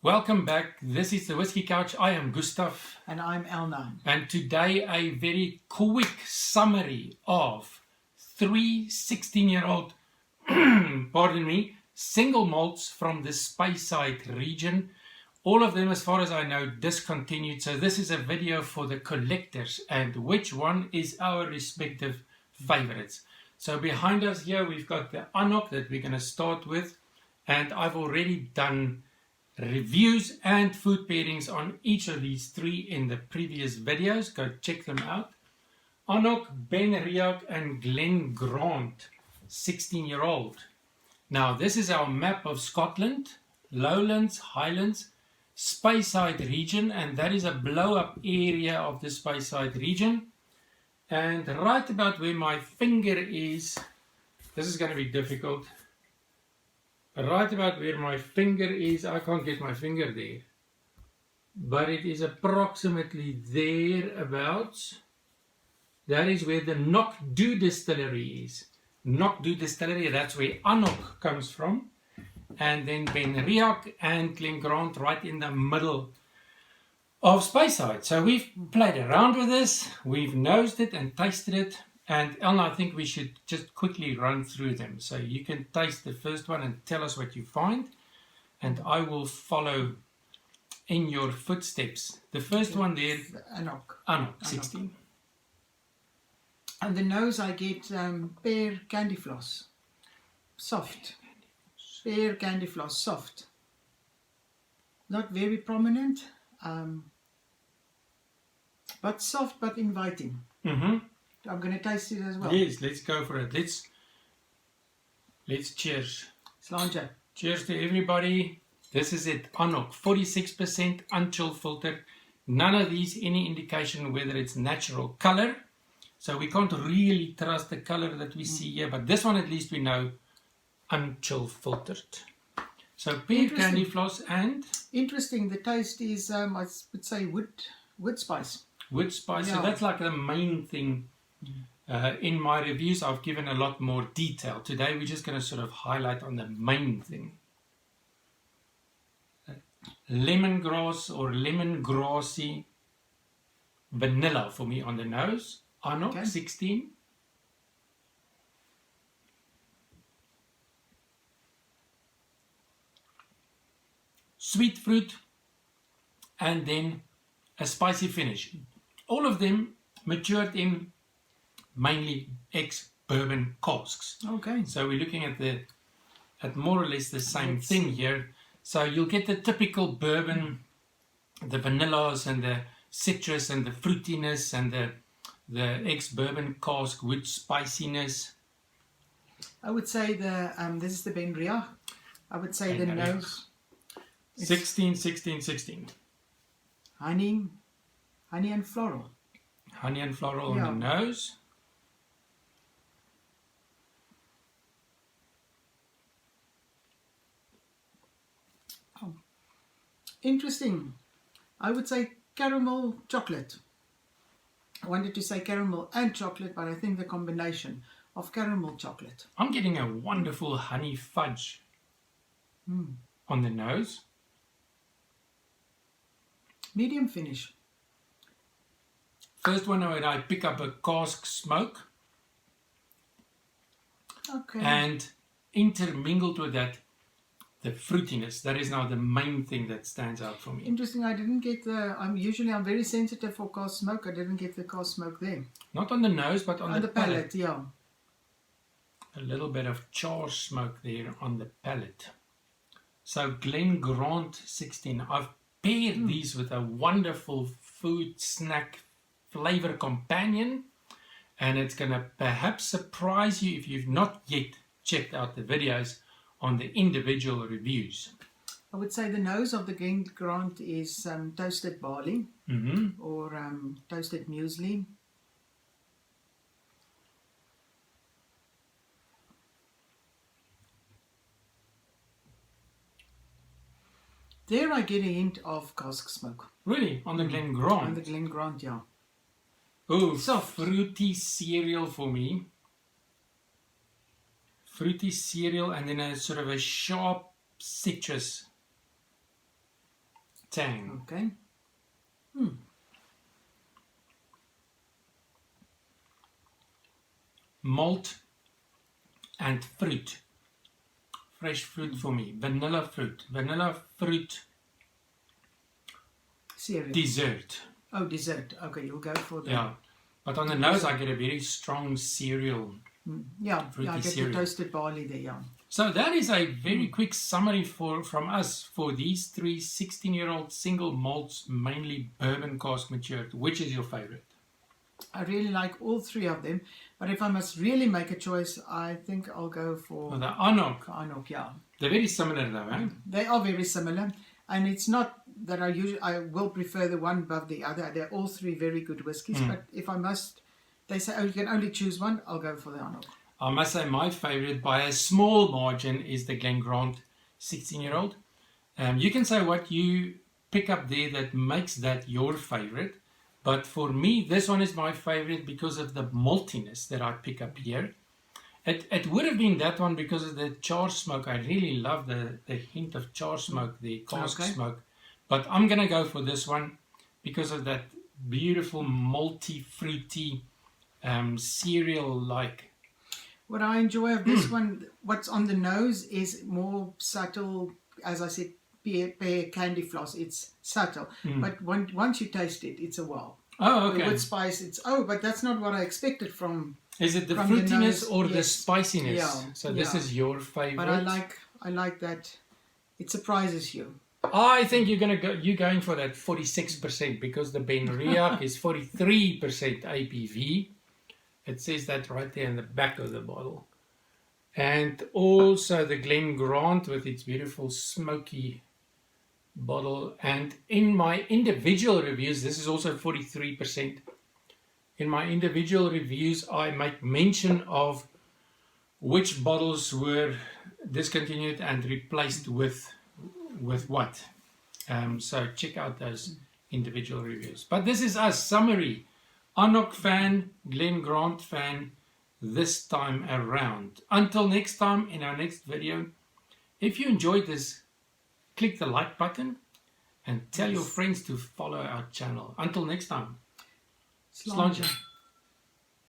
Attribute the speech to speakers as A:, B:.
A: Welcome back. This is the Whiskey Couch. I am Gustav.
B: And I'm Ancnoc.
A: And today a very quick summary of 3 16-year-old single malts from the Speyside region. All of them, as far as I know, discontinued. So this is a video for the collectors and which one is our respective favorites. So behind us here we've got the Ancnoc that we're going to start with. And I've already done reviews and food pairings on each of these three in the previous videos. Go check them out. Ancnoc, Benriach and Glen, 16-year-old. Now this is our map of Scotland, Lowlands, Highlands, Speyside region, and that is a blow-up area of the Speyside region. And right about where my finger is, this is going to be difficult. Right about where my finger is, I can't get my finger there, but it is approximately thereabouts. That is where the Knockdhu distillery is. Knockdhu distillery, that's where Ancnoc comes from. And then Benriach and Glen right in the middle of Speyside. So we've played around with this, we've nosed it and tasted it. And Elna, I think we should just quickly run through them. So you can taste the first one and tell us what you find. And I will follow in your footsteps. The first one there, Ancnoc, 16.
B: And the nose I get pear candy floss. Soft. Pear candy floss, soft. Not very prominent, but soft but inviting.
A: Mm-hmm.
B: I'm going to taste it as well.
A: Yes, let's go for it. Let's cheers.
B: Slanja.
A: Cheers to everybody. This is it. Ancnoc, 46% unchill filtered. None of these any indication whether it's natural color. So we can't really trust the color that we see here. But this one at least we know unchill filtered. So pear candy floss and...
B: Interesting. The taste is, I would say, wood spice.
A: Wood spice. Yeah. So that's like the main thing. In my reviews I've given a lot more detail. Today we're just going to sort of highlight on the main thing. Lemongrass or lemongrassy vanilla for me on the nose. Ancnoc, okay. 16. Sweet fruit and then a spicy finish. All of them matured in mainly ex-bourbon casks.
B: Okay.
A: So we're looking at more or less the same thing here. So you'll get the typical bourbon, the vanillas and the citrus and the fruitiness and the ex-bourbon cask wood spiciness.
B: I would say this is the Benriach. I would say the nose.
A: 16, 16, 16.
B: Honey and floral.
A: Honey and floral on the nose.
B: Oh. Interesting. I would say caramel chocolate. I wanted to say caramel and chocolate, but I think the combination of caramel chocolate.
A: I'm getting a wonderful honey fudge on the nose.
B: Medium finish.
A: First one when I pick up a cask smoke.
B: Okay.
A: And intermingled with that, the fruitiness. That is now the main thing that stands out for me.
B: Interesting. I didn't get I'm very sensitive for cask smoke. I didn't get the cask smoke there.
A: Not on the nose, but on the palate.
B: Yeah.
A: A little bit of char smoke there on the palate. So Glen 16. I've paired these with a wonderful food snack flavor companion, and it's going to perhaps surprise you if you've not yet checked out the videos on the individual reviews.
B: I would say the nose of the Glen is toasted barley or toasted muesli. There I get a hint of cask smoke.
A: Really? On the Glen
B: On the Glen, yeah.
A: Oh, soft. Fruity cereal for me. Fruity cereal and then a sort of a sharp citrus tang.
B: Okay.
A: Malt and fruit. Fresh fruit for me. Vanilla fruit. Vanilla fruit
B: Cereal.
A: dessert.
B: Oh, dessert. Okay, you'll go for the...
A: Yeah. But on the nose I get a very strong cereal.
B: Yeah,
A: Fruity
B: I get
A: cereal.
B: the toasted barley there, yeah.
A: So that is a very quick summary from us for these 3 16-year-old single malts, mainly bourbon cask matured. Which is your favorite?
B: I really like all 3 of them, but if I must really make a choice, I think I'll go for
A: Oh, the Ancnoc.
B: Ancnoc, yeah.
A: They're very similar though, eh?
B: They are very similar, and it's not that I will prefer the one above the other. They're all 3 very good whiskies, but if I must, they say, oh, you can only choose one, I'll go for the Ancnoc.
A: I must say my favorite by a small margin is the Glen 16-year-old. You can say what you pick up there that makes that your favorite, but for me this one is my favorite because of the maltiness that I pick up here. It would have been that one because of the char smoke. I really love the hint of char smoke, the cask smoke, but I'm gonna go for this one because of that beautiful malty, fruity, cereal-like.
B: What I enjoy of this one, what's on the nose is more subtle, as I said, pear candy floss. It's subtle, but once you taste it, it's a wow.
A: Oh, okay.
B: The wood spice, but that's not what I expected from.
A: Is it the
B: from
A: fruitiness
B: the nose,
A: or the
B: yes.
A: spiciness?
B: Yeah,
A: So this is your favorite.
B: But I like that. It surprises you.
A: I think you're going for that 46% because the Benriach is 43% ABV. It says that right there in the back of the bottle. And also the Glen with its beautiful smoky bottle. And in my individual reviews, this is also 43%. In my individual reviews, I make mention of which bottles were discontinued and replaced with what. So check out those individual reviews. But this is us, summary. Ancnoc fan, Glen fan, this time around. Until next time, in our next video, if you enjoyed this, click the like button and tell your friends to follow our channel. Until next time. Slàinte.